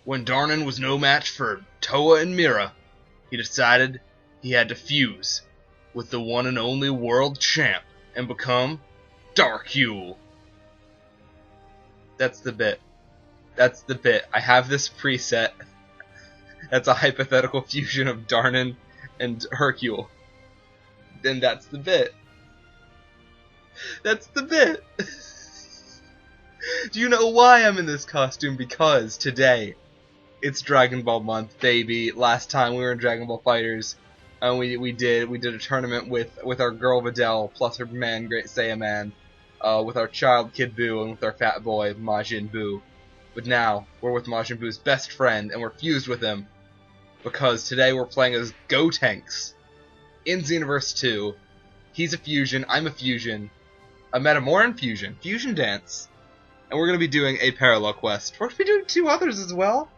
When Darnan was no match for Toa and Mira, he decided he had to fuse with the one and only world champ and become Darkule. That's the bit. That's the bit. I have this preset. That's a hypothetical fusion of Darnan and Hercule. Then that's the bit. That's the bit. Do you know why I'm in this costume? Because today, it's Dragon Ball month, baby. Last time we were in Dragon Ball Fighters, and we did a tournament with our girl Videl plus her man Great Saiyan Man, with our child Kid Buu and with our fat boy Majin Buu. But now we're with Majin Buu's best friend, and we're fused with him because today we're playing as Gotenks in Xenoverse 2. He's a fusion, I'm a fusion, a Metamoran fusion dance. And we're going to be doing a parallel quest. We're going to be doing 2 others as well.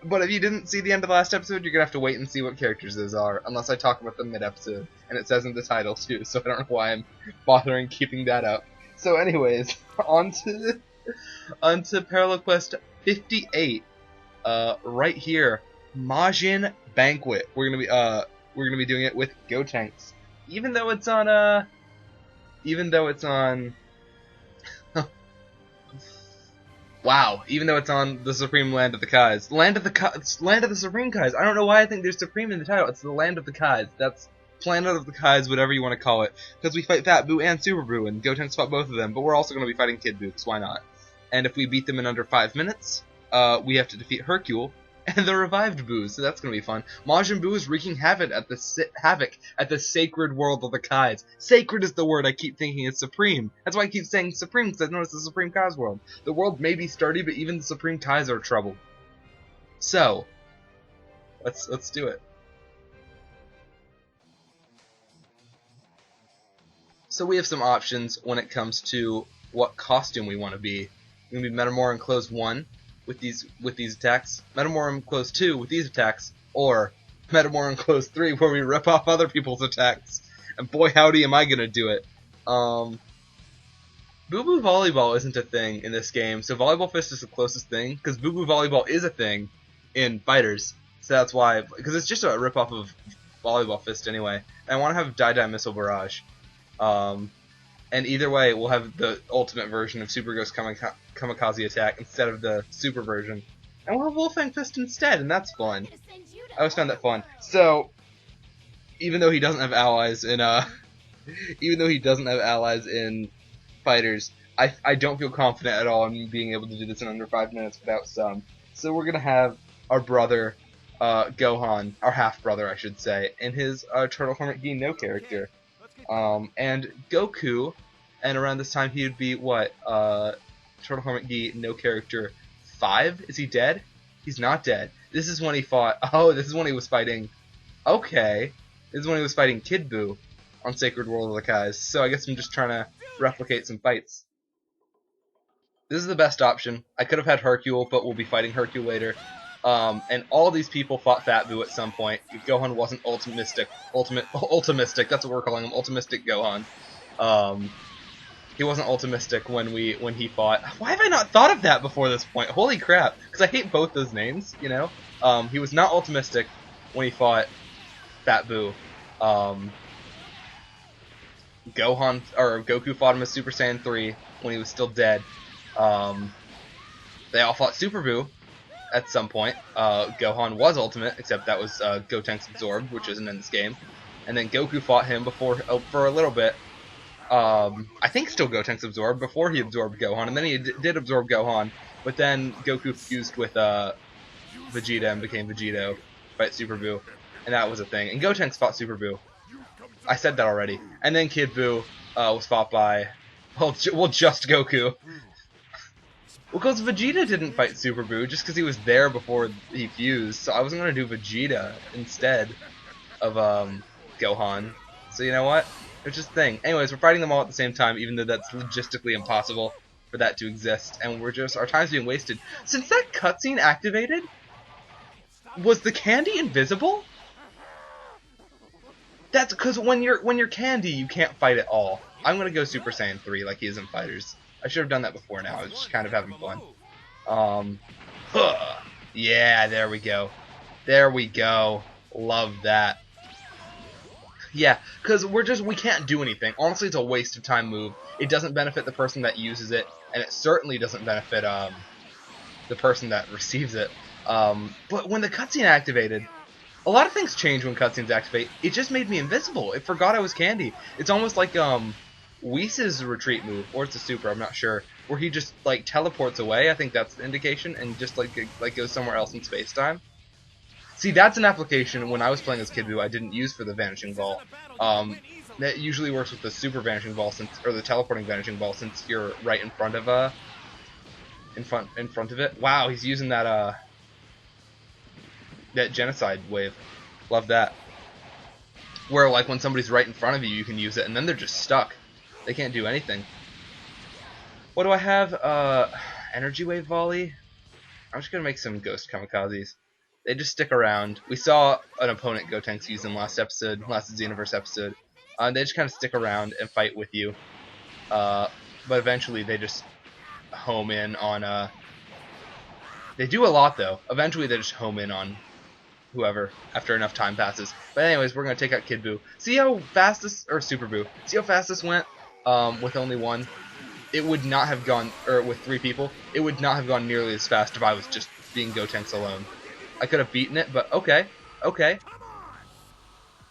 But if you didn't see the end of the last episode, you're going to have to wait and see what characters those are. Unless I talk about them mid-episode. And it says in the title too, so I don't know why I'm bothering keeping that up. So anyways, on to parallel quest 58. Right here. Majin Banquet. We're going to be doing it with Gotenks. Even though it's on wow, even though it's on the Supreme Land of the Kais. Land of the Supreme Kais. I don't know why I think there's Supreme in the title. It's the Land of the Kais. That's Planet of the Kais, whatever you want to call it. Because we fight Fat Buu and Super Buu, and Gotenks fought both of them. But we're also going to be fighting Kid Buu, because why not? And if we beat them in under 5 minutes, we have to defeat Hercule and the revived Buu, so that's going to be fun. Majin Buu is wreaking havoc at the sacred world of the Kais. Sacred is the word I keep thinking is supreme. That's why I keep saying supreme, because I know it's the Supreme Kais world. The world may be sturdy, but even the Supreme Kais are troubled. So, let's do it. So we have some options when it comes to what costume we want to be. We're going to be Metamoran Close 1. With these attacks, Metamoran Close 2 with these attacks, or Metamoran Close 3 where we rip off other people's attacks. And boy howdy am I gonna do it. Boo Boo Volleyball isn't a thing in this game, so Volleyball Fist is the closest thing, because Boo Boo Volleyball is a thing in Fighters. So that's why, because it's just a rip off of Volleyball Fist anyway. And I want to have Die Missile Barrage. And either way, we'll have the ultimate version of Super Ghost Kamikaze Attack instead of the Super version. And we'll have Wolfang Fist instead, and that's fun. I always found that fun. So, even though he doesn't have allies in Fighters, I don't feel confident at all in being able to do this in under 5 minutes without some. So we're gonna have our brother, Gohan, our half-brother I should say, and his Turtle Hermit Gi no character. And Goku, and around this time he would be, what, Turtle Hermit Gi, no character 5? Is he dead? He's not dead. This is when he fought, this is when he was fighting, okay, this is when he was fighting Kid Buu on Sacred World of the Kais, so I guess I'm just trying to replicate some fights. This is the best option. I could have had Hercule, but we'll be fighting Hercule later. And all these people fought Fat Buu at some point. Gohan wasn't ultimistic, that's what we're calling him, ultimistic Gohan. He wasn't ultimistic when he fought. Why have I not thought of that before this point? Holy crap! Because I hate both those names, you know? He was not ultimistic when he fought Fat Buu. Goku fought him as Super Saiyan 3 when he was still dead. They all fought Super Buu at some point. Gohan was ultimate, except that was Gotenks Absorbed, which isn't in this game. And then Goku fought him for a little bit. I think still Gotenks Absorbed before he absorbed Gohan, and then he did absorb Gohan, but then Goku fused with Vegeta and became Vegito, fight Super Buu, and that was a thing. And Gotenks fought Super Buu. I said that already. And then Kid Buu was fought by, just Goku. Well, because Vegeta didn't fight Super Buu, just because he was there before he fused, so I wasn't going to do Vegeta instead of Gohan. So you know what? It's just a thing. Anyways, we're fighting them all at the same time, even though that's logistically impossible for that to exist, and our time's being wasted. Since that cutscene activated, was the candy invisible? That's because when you're candy, you can't fight at all. I'm gonna go Super Saiyan 3 like he is in Fighters. I should have done that before now. I was just kind of having fun. Yeah, there we go. There we go. Love that. Yeah, because we can't do anything. Honestly, it's a waste of time move. It doesn't benefit the person that uses it, and it certainly doesn't benefit the person that receives it. But when the cutscene activated, a lot of things change when cutscenes activate. It just made me invisible. It forgot I was Candy. It's almost like Whis' retreat move, or it's a super, I'm not sure, where he just like teleports away. I think that's the indication, and just like goes somewhere else in space time. See, that's an application when I was playing as Kid Buu I didn't use for the Vanishing Ball. That usually works with the Super Vanishing Ball, or the Teleporting Vanishing Ball, since you're right in front of in front of it. Wow, he's using that that genocide wave. Love that. Where like when somebody's right in front of you, you can use it, and then they're just stuck. They can't do anything. What do I have? Energy wave volley. I'm just gonna make some ghost kamikazes. They just stick around. We saw an opponent Gotenks use in last Xenoverse episode. They just kind of stick around and fight with you. But eventually they just home in on... They do a lot, though. Eventually they just home in on whoever after enough time passes. But anyways, we're going to take out Kid Buu. See how fast this... Or Super Buu. See how fast this went with only one? It would not have gone... Or with 3 people. It would not have gone nearly as fast if I was just being Gotenks alone. I could have beaten it, but okay. Okay.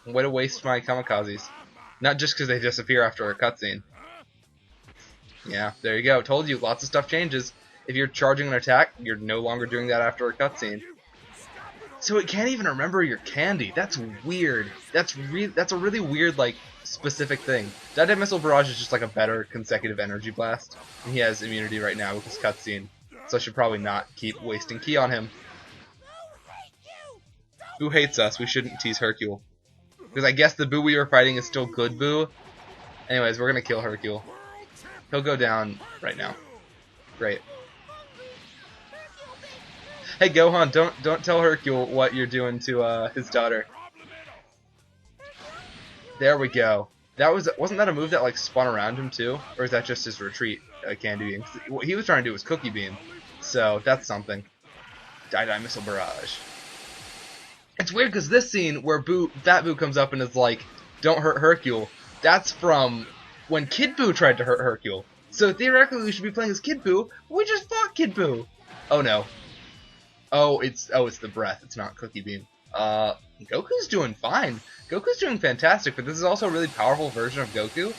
Way to waste my kamikazes. Not just because they disappear after a cutscene. Yeah, there you go. Told you, lots of stuff changes. If you're charging an attack, you're no longer doing that after a cutscene. So it can't even remember your candy. That's weird. That's a really weird, like, specific thing. Dead Missile Barrage is just like a better consecutive energy blast. And he has immunity right now with his cutscene. So I should probably not keep wasting ki on him. Buu hates us. We shouldn't tease Hercule. Because I guess the Buu we were fighting is still good Buu. Anyways, we're going to kill Hercule. He'll go down right now. Great. Hey Gohan, don't tell Hercule what you're doing to his daughter. There we go. Wasn't that a move that like spun around him too? Or is that just his retreat Candy Beam? What he was trying to do was Cookie Beam. So that's something. Die Missile Barrage. It's weird because this scene where Fat Buu comes up and is like, "Don't hurt Hercule," that's from when Kid Buu tried to hurt Hercule. So theoretically, we should be playing as Kid Buu. We just fought Kid Buu. Oh no. Oh, it's the breath. It's not Cookie Beam. Goku's doing fine. Goku's doing fantastic, but this is also a really powerful version of Goku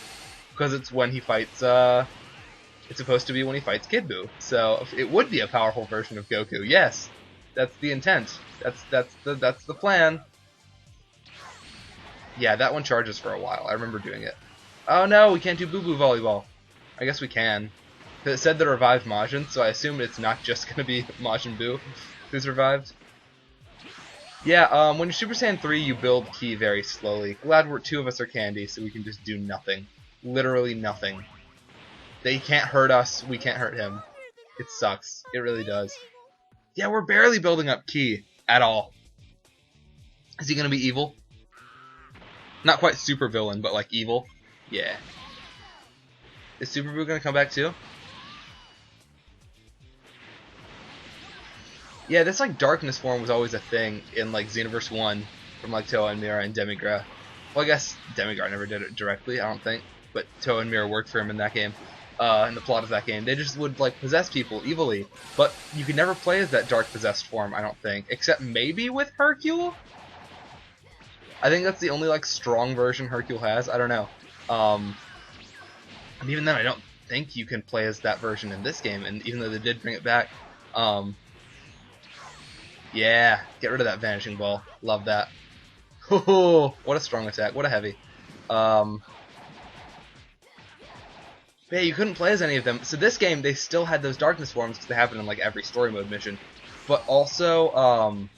because it's when he fights. It's supposed to be when he fights Kid Buu, so it would be a powerful version of Goku. Yes. That's the intent. That's the plan. Yeah, that one charges for a while. I remember doing it. Oh no, we can't do Boo Boo Volleyball. I guess we can. It said that it revived Majin, so I assume it's not just gonna be Majin Buu who's revived. Yeah, when you're Super Saiyan 3, you build ki very slowly. Glad 2 of us are Candy, so we can just do nothing. Literally nothing. They can't hurt us, we can't hurt him. It sucks. It really does. Yeah, we're barely building up ki at all. Is he gonna be evil? Not quite super villain, but like evil. Yeah. Is Super Buu gonna come back too? Yeah, this like darkness form was always a thing in like Xenoverse 1 from like Toa and Mira and Demigra. Well, I guess Demigra never did it directly, I don't think, but Toa and Mira worked for him in that game. In the plot of that game, they just would like possess people evilly, but you could never play as that dark possessed form, I don't think, except maybe with Hercule. I think that's the only like strong version Hercule has. I don't know. And even then, I don't think you can play as that version in this game. And even though they did bring it back, yeah, get rid of that vanishing ball. Love that. Oh, what a strong attack! What a heavy. Yeah, you couldn't play as any of them. So this game, they still had those darkness forms because they happen in like every story mode mission. But also,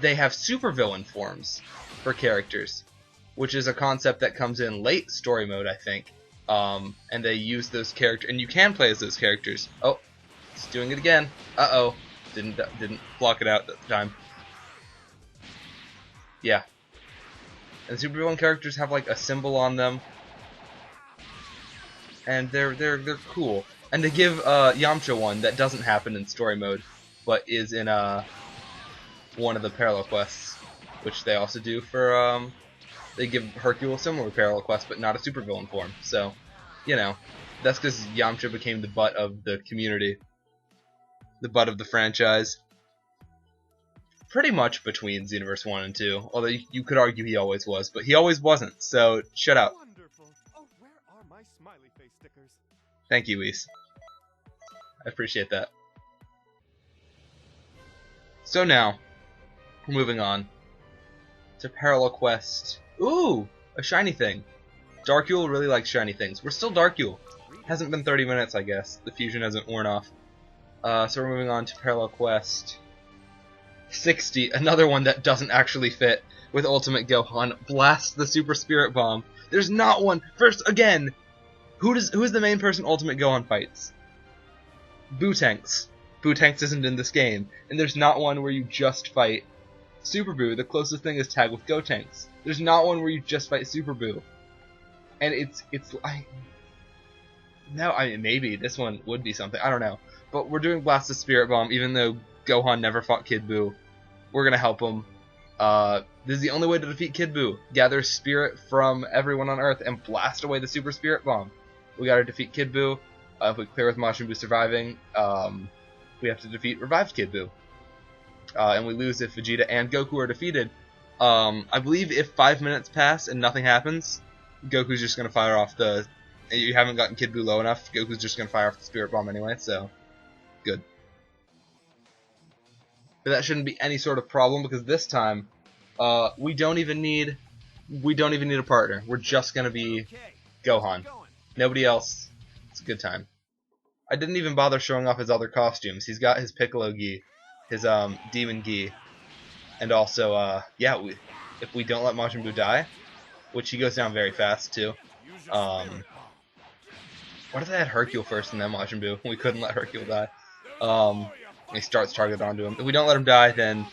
they have supervillain forms for characters, which is a concept that comes in late story mode, I think. And they use those characters, and you can play as those characters. Oh, it's doing it again. Uh-oh, didn't block it out at the time. Yeah, and supervillain characters have like a symbol on them. And they're cool. And to give Yamcha one that doesn't happen in story mode, but is in one of the parallel quests, which they also do for they give Hercule a similar parallel quest, but not a supervillain form. So, you know, that's because Yamcha became the butt of the community, the butt of the franchise. Pretty much between Xenoverse 1 and 2, although you could argue he always was, but he always wasn't, so shut up. Wonderful. Oh, where are my smiley face stickers? Thank you, Whis. I appreciate that. So now, we're moving on to Parallel Quest. Ooh, a shiny thing. Darkule really likes shiny things. We're still Darkule. Hasn't been 30 minutes, I guess. The fusion hasn't worn off. So we're moving on to Parallel Quest 60, another one that doesn't actually fit with Ultimate Gohan. Blast the Super Spirit Bomb. There's not one. First, again, who's the main person Ultimate Gohan fights? Gotenks. Gotenks isn't in this game, and there's not one where you just fight Super Buu. The closest thing is tag with Gotenks. There's not one where you just fight Super Buu, and it's like no, I mean maybe this one would be something. I don't know, but we're doing Blast the Spirit Bomb, even though Gohan never fought Kid Buu. We're gonna help him. This is the only way to defeat Kid Buu. Gather spirit from everyone on Earth and blast away the Super Spirit Bomb. We gotta defeat Kid Buu. If we clear with Majin Buu surviving, we have to defeat revived Kid Buu. And we lose if Vegeta and Goku are defeated. I believe if 5 minutes pass and nothing happens, Goku's just gonna fire off the... You haven't gotten Kid Buu low enough, Goku's just gonna fire off the Spirit Bomb anyway, so... Good. But that shouldn't be any sort of problem, because this time, we don't even need a partner. We're just gonna be Gohan. Nobody else. It's a good time. I didn't even bother showing off his other costumes. He's got his Piccolo gi, his Demon gi, and also, yeah, if we don't let Majin Buu die, which he goes down very fast too. What if they had Hercule first and then Majin Buu? We couldn't let Hercule die. He starts targeted onto him. If we don't let him die, then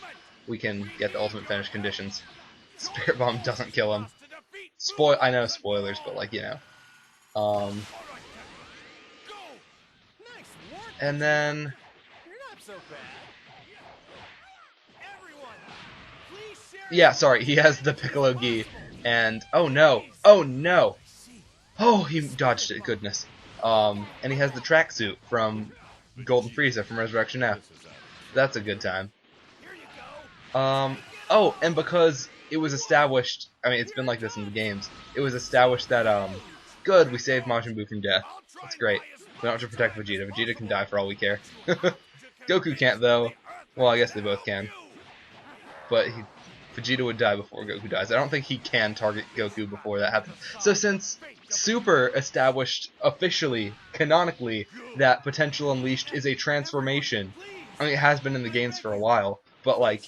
we can get the ultimate finish conditions. Spirit Bomb doesn't kill him. I know spoilers, but like, you know. And then yeah, sorry, he has the Piccolo gi, and oh no, oh he dodged it, goodness. And he has the tracksuit from Golden Frieza from Resurrection F. That's a good time. Oh, and because it was established, I mean, it's been like this in the games. It was established that good, we saved Majin Buu from death. That's great. We don't have to protect Vegeta. Vegeta can die for all we care. Goku can't, though. Well, I guess they both can. But Vegeta would die before Goku dies. I don't think he can target Goku before that happens. So since Super established officially, canonically, that Potential Unleashed is a transformation, I mean, it has been in the games for a while, but like,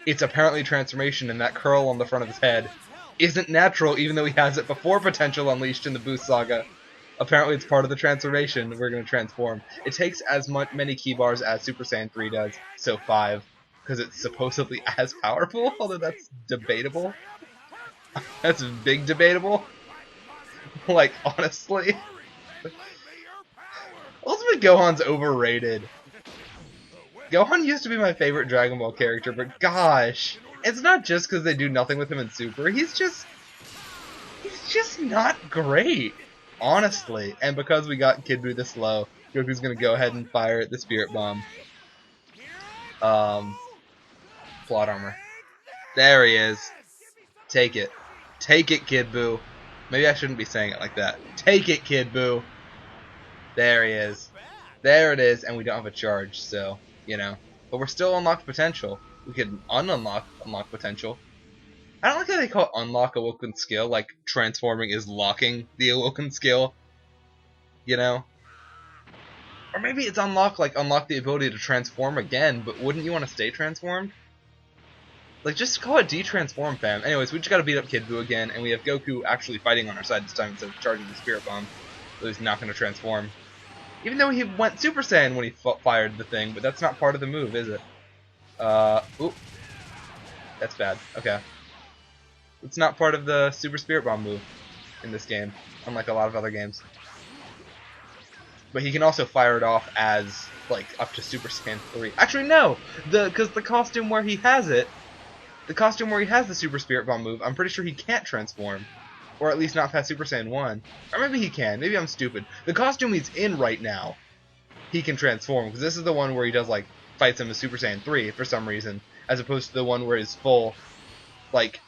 it's apparently a transformation, and that curl on the front of his head isn't natural, even though he has it before Potential Unleashed in the Boost Saga. Apparently it's part of the transformation. We're going to transform. It takes as many key bars as Super Saiyan 3 does, so 5, because it's supposedly as powerful, although that's debatable. That's big debatable. Like, honestly. Ultimate Gohan's overrated. Gohan used to be my favorite Dragon Ball character, but gosh, it's not just because they do nothing with him in Super. He's just not great. Honestly, and because we got Kid Buu this low, Goku's gonna go ahead and fire the Spirit Bomb. Plot armor. There he is. Take it. Take it, Kid Buu. Maybe I shouldn't be saying it like that. Take it, Kid Buu. There he is. There it is, and we don't have a charge, so, you know. But we're still unlocked potential. We could unlock potential. I don't like how they call unlock awoken skill, like transforming is locking the awoken skill, you know? Or maybe it's unlock the ability to transform again, but wouldn't you want to stay transformed? Like, just call it de-transform, fam. Anyways, we just gotta beat up Kid Buu again, and we have Goku actually fighting on our side this time instead of charging the Spirit Bomb, so he's not gonna transform. Even though he went Super Saiyan when he fired the thing, but that's not part of the move, is it? Oop. That's bad. Okay. It's not part of the Super Spirit Bomb move in this game, unlike a lot of other games. but he can also fire it off as like up to Super Saiyan 3. Actually, no, because the costume where he has it, the costume where he has the Super Spirit Bomb move, I'm pretty sure he can't transform, or at least not past Super Saiyan 1. Or maybe he can. Maybe I'm stupid. The costume he's in right now, he can transform, because this is the one where he does like fights him as Super Saiyan 3 for some reason, as opposed to the one where his full like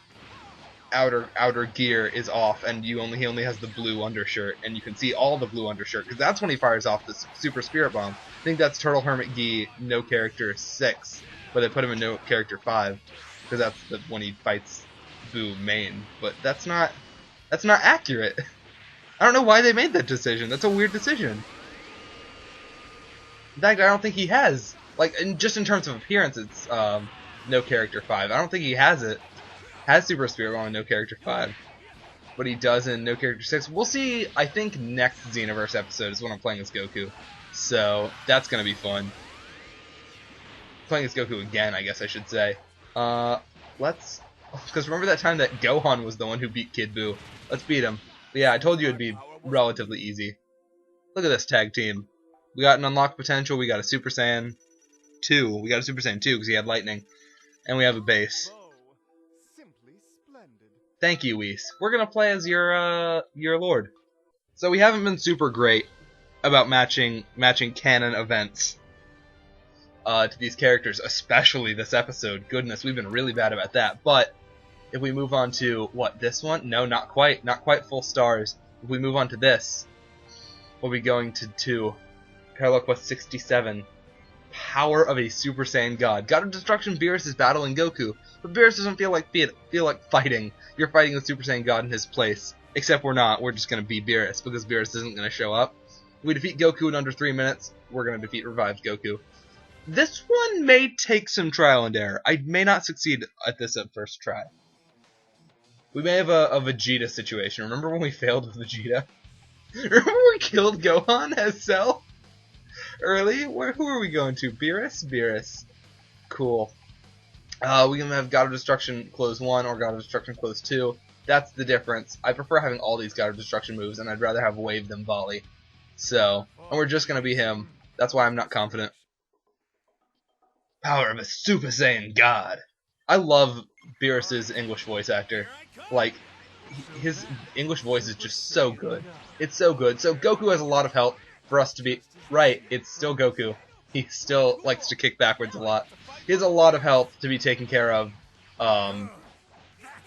outer gear is off, and he only has the blue undershirt, and you can see all the blue undershirt, because that's when he fires off the Super Spirit Bomb. I think that's Turtle Hermit Gi no character 6, but they put him in no character 5, because that's when he fights Boo main. But that's not accurate. I don't know why they made that decision. That's a weird decision. In fact, I don't think he has, like, just in terms of appearance, it's no character 5. I don't think he has Super Spirit Bomb in No Character 5, but he does in No Character 6. We'll see, I think next Xenoverse episode is when I'm playing as Goku, so that's going to be fun. Playing as Goku again, I guess I should say. Because remember that time that Gohan was the one who beat Kid Buu? Let's beat him. But yeah, I told you it'd be relatively easy. Look at this tag team. We got an unlocked potential, we got a Super Saiyan 2. We got a Super Saiyan 2 because he had lightning. And we have a base. Thank you, Whis. We're gonna play as your lord. So we haven't been super great about matching canon events to these characters, especially this episode. Goodness, we've been really bad about that. But if we move on to this one? No, not quite full stars. If we move on to this, we'll be going to Parallel Quest 67. Power of a Super Saiyan God. God of Destruction, Beerus is battling Goku, but Beerus doesn't feel like fighting. You're fighting the Super Saiyan God in his place. Except we're not. We're just going to beat Beerus, because Beerus isn't going to show up. If we defeat Goku in under 3 minutes, we're going to defeat revived Goku. This one may take some trial and error. I may not succeed at this at first try. We may have a Vegeta situation. Remember when we failed with Vegeta? Remember when we killed Gohan as Cell? Early? Who are we going to? Beerus? Cool. We can have God of Destruction close 1 or God of Destruction close 2. That's the difference. I prefer having all these God of Destruction moves, and I'd rather have Wave than Volley. So, and we're just going to be him. That's why I'm not confident. Power of a Super Saiyan God. I love Beerus' English voice actor. Like, his English voice is just so good. It's so good. So Goku has a lot of health for us to be... Right, it's still Goku. He still likes to kick backwards a lot. He has a lot of health to be taken care of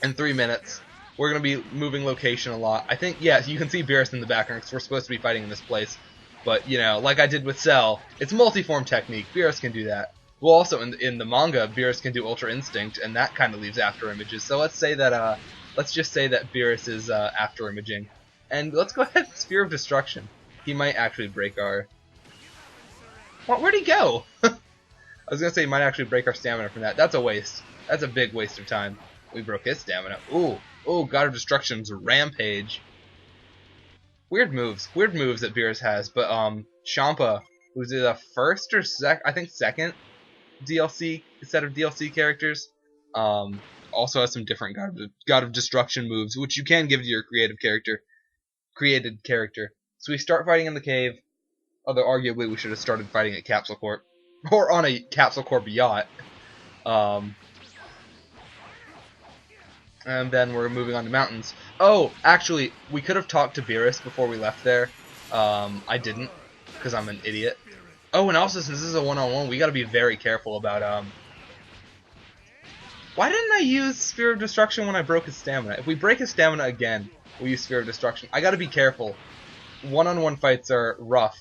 in 3 minutes. We're going to be moving location a lot. I think, yeah, you can see Beerus in the background because we're supposed to be fighting in this place. But, you know, like I did with Cell, it's multi-form technique. Beerus can do that. Well, also, in the manga, Beerus can do Ultra Instinct, and that kind of leaves after images. So let's say that, let's just say that Beerus is after imaging. And let's go ahead and Sphere of Destruction. He might actually break our... Where'd he go? I was going to say he might actually break our stamina from that. That's a waste. That's a big waste of time. We broke his stamina. Ooh, God of Destruction's Rampage. Weird moves that Beerus has. But Champa, who's the first or second DLC set of DLC characters, also has some different God of Destruction moves, which you can give to your created character. So we start fighting in the cave. Although arguably we should have started fighting at Capsule Corp. Or on a Capsule Corp yacht. And then we're moving on to mountains. Oh, actually, we could have talked to Beerus before we left there. I didn't, because I'm an idiot. Oh, and also, since this is a one-on-one, we gotta be very careful about, Why didn't I use Sphere of Destruction when I broke his stamina? If we break his stamina again, we'll use Sphere of Destruction. I gotta be careful. One-on-one fights are rough.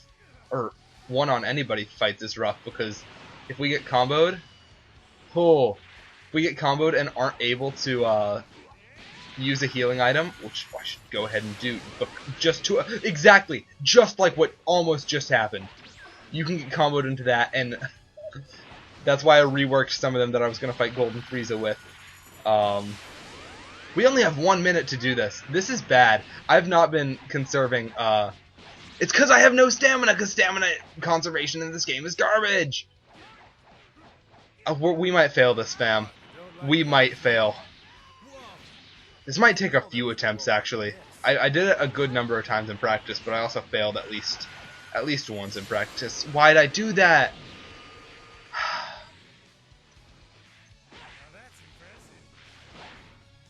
Or one-on-anybody fights is rough, because if we get comboed... if we get comboed and aren't able to, use a healing item, which I should go ahead and do, but exactly, just like what almost just happened. You can get comboed into that, and that's why I reworked some of them that I was going to fight Golden Frieza with. We only have 1 minute to do this. This is bad. I've not been conserving, it's because I have no stamina, because stamina conservation in this game is garbage! We might fail this, fam. We might fail. This might take a few attempts, actually. I did it a good number of times in practice, but I also failed at least At least once in practice. Why'd I do that?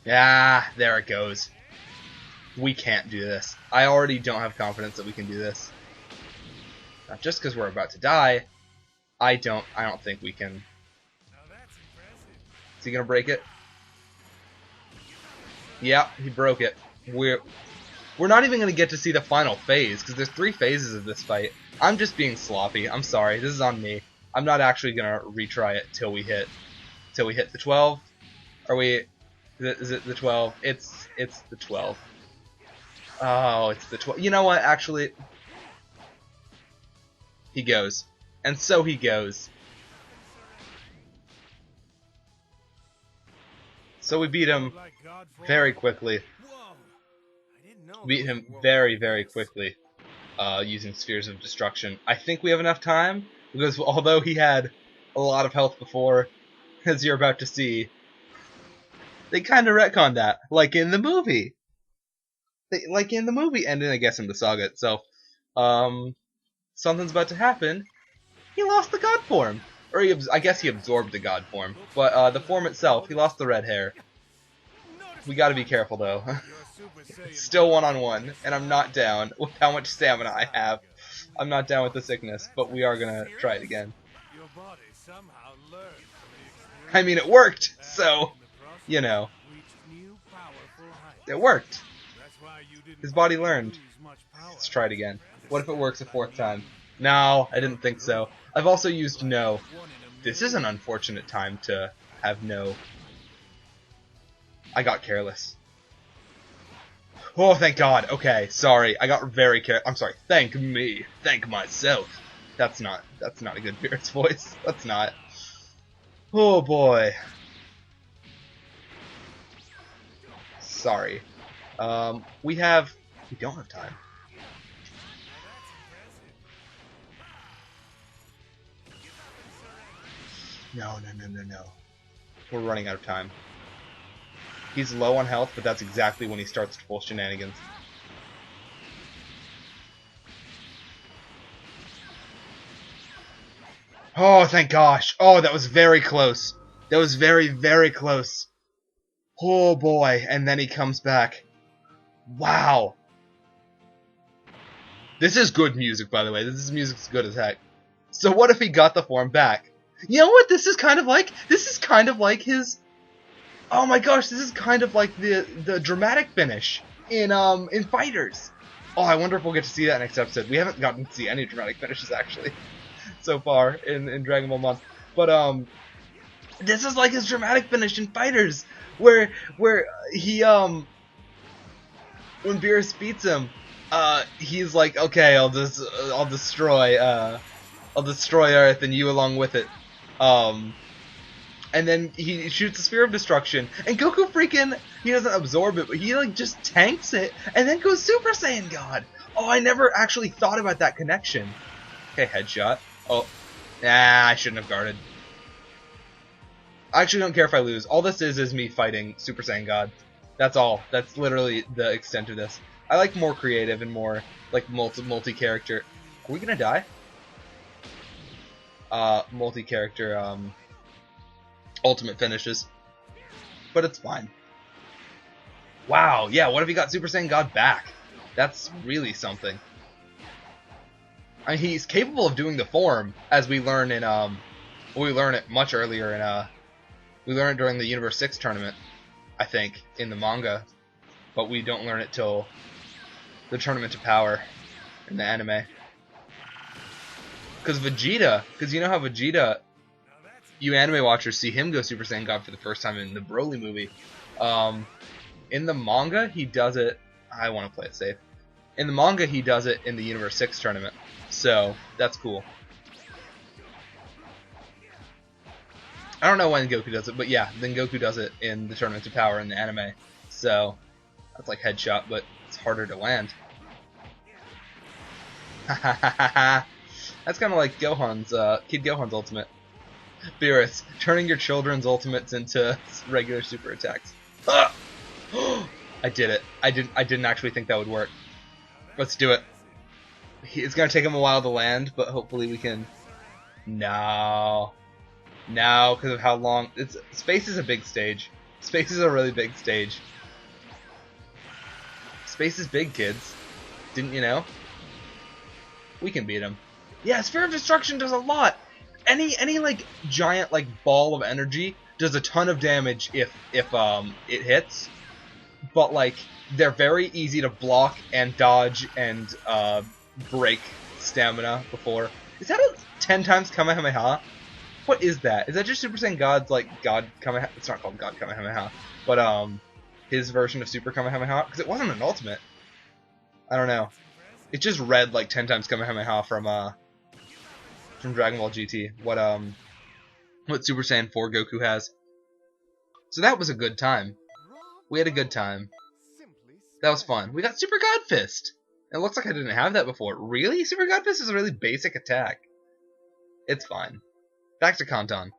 Yeah, there it goes. We can't do this. I already don't have confidence that we can do this. Not just because we're about to die. I don't think we can. Is he gonna break it? Yeah, he broke it. We're not even gonna get to see the final phase because there's 3 phases of this fight. I'm just being sloppy. I'm sorry. This is on me. I'm not actually gonna retry it till we hit the 12. Are we? Is it the 12? It's the 12. Oh, it's the 12. You know what? Actually, he goes, and so he goes. So we beat him very quickly. Beat him very, very quickly using Spheres of Destruction. I think we have enough time because although he had a lot of health before, as you're about to see, they kind of retconned that, like in the movie. And then I guess in the saga itself. Something's about to happen. He lost the god form. Or I guess he absorbed the god form. But the form itself, he lost the red hair. We gotta be careful though. Still one-on-one, and I'm not down with how much stamina I have. I'm not down with the sickness, but we are gonna try it again. I mean, it worked, so, you know. It worked. His body learned. Let's try it again. What if it works a 4th time? No, I didn't think so. I've also used no. This is an unfortunate time to have no. I got careless. Oh, thank God. Okay, sorry. I got very careless. I'm sorry. Thank me. Thank myself. That's not a good Beerus voice. That's not. Oh, boy. Sorry. We don't have time. No. We're running out of time. He's low on health, but that's exactly when he starts to pull shenanigans. Oh, thank gosh. Oh, that was very close. That was very, very close. Oh, boy. And then he comes back. Wow. This is good music, by the way. This music's good as heck. So what if he got the form back? You know what this is kind of like? This is kind of like his... Oh my gosh, this is kind of like the dramatic finish in Fighters. Oh, I wonder if we'll get to see that next episode. We haven't gotten to see any dramatic finishes, actually, so far in Dragon Ball Month. But, this is like his dramatic finish in Fighters, where he, when Beerus beats him, he's like, okay, I'll destroy Earth and you along with it. And then he shoots a Sphere of Destruction, and Goku freaking, he doesn't absorb it, but he like just tanks it, and then goes Super Saiyan God. Oh, I never actually thought about that connection. Okay, headshot. Oh, nah, I shouldn't have guarded. I actually don't care if I lose. All this is me fighting Super Saiyan God. That's all. That's literally the extent of this. I like more creative and more like multi-character. Are we gonna die? Multi-character ultimate finishes, but it's fine. Wow, yeah. What if he got Super Saiyan God back? That's really something. I mean, he's capable of doing the form, as we learn in we learn it much earlier in we learn it during the Xenoverse 6 tournament, I think, in the manga, but we don't learn it till the Tournament to Power in the anime. Because Vegeta, because you know how Vegeta, you anime watchers see him go Super Saiyan God for the first time in the Broly movie. In the manga, he does it. I want to play it safe. In the manga, he does it in the Xenoverse 6 tournament. So, that's cool. I don't know when Goku does it, but yeah, then Goku does it in the Tournament to Power in the anime. So, that's like headshot, but it's harder to land. That's kind of like Gohan's, Kid Gohan's ultimate. Beerus, turning your children's ultimates into regular super attacks. Ah! I did it. I didn't actually think that would work. Let's do it. It's gonna take him a while to land, but hopefully we can. No, no, because of how long. Space is a big stage. Space is a really big stage. Space is big, kids. Didn't you know? We can beat him. Yeah, Sphere of Destruction does a lot. Any like giant like ball of energy does a ton of damage if it hits. But like they're very easy to block and dodge and break stamina before. Is that a 10 times Kamehameha? What is that? Is that just Super Saiyan God's like God Kamehameha? It's not called God Kamehameha, but his version of Super Kamehameha, because it wasn't an ultimate. I don't know. It just read like 10 times Kamehameha from Dragon Ball GT. What Super Saiyan 4 Goku has. So that was a good time. We had a good time. That was fun. We got Super God Fist. It looks like I didn't have that before. Really? Super God Fist is a really basic attack. It's fine. Back to Kanton.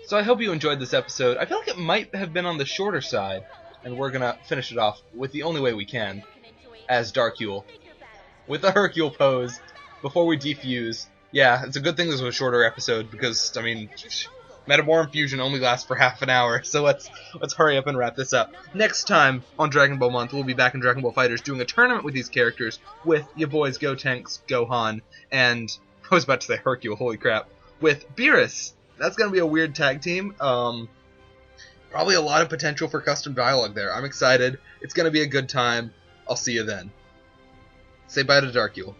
So I hope you enjoyed this episode. I feel like it might have been on the shorter side, and we're gonna finish it off with the only way we can, as Darkule. With the Hercule pose, before we defuse. Yeah, it's a good thing this was a shorter episode, because, I mean, Metaboron Fusion only lasts for half an hour, so let's hurry up and wrap this up. Next time on Dragon Ball Month, we'll be back in Dragon Ball FighterZ doing a tournament with these characters, with your boys Gotenks, Gohan, and, I was about to say Hercule, holy crap, with Beerus. That's going to be a weird tag team. Probably a lot of potential for custom dialogue there. I'm excited. It's going to be a good time. I'll see you then. Say bye to Darkule.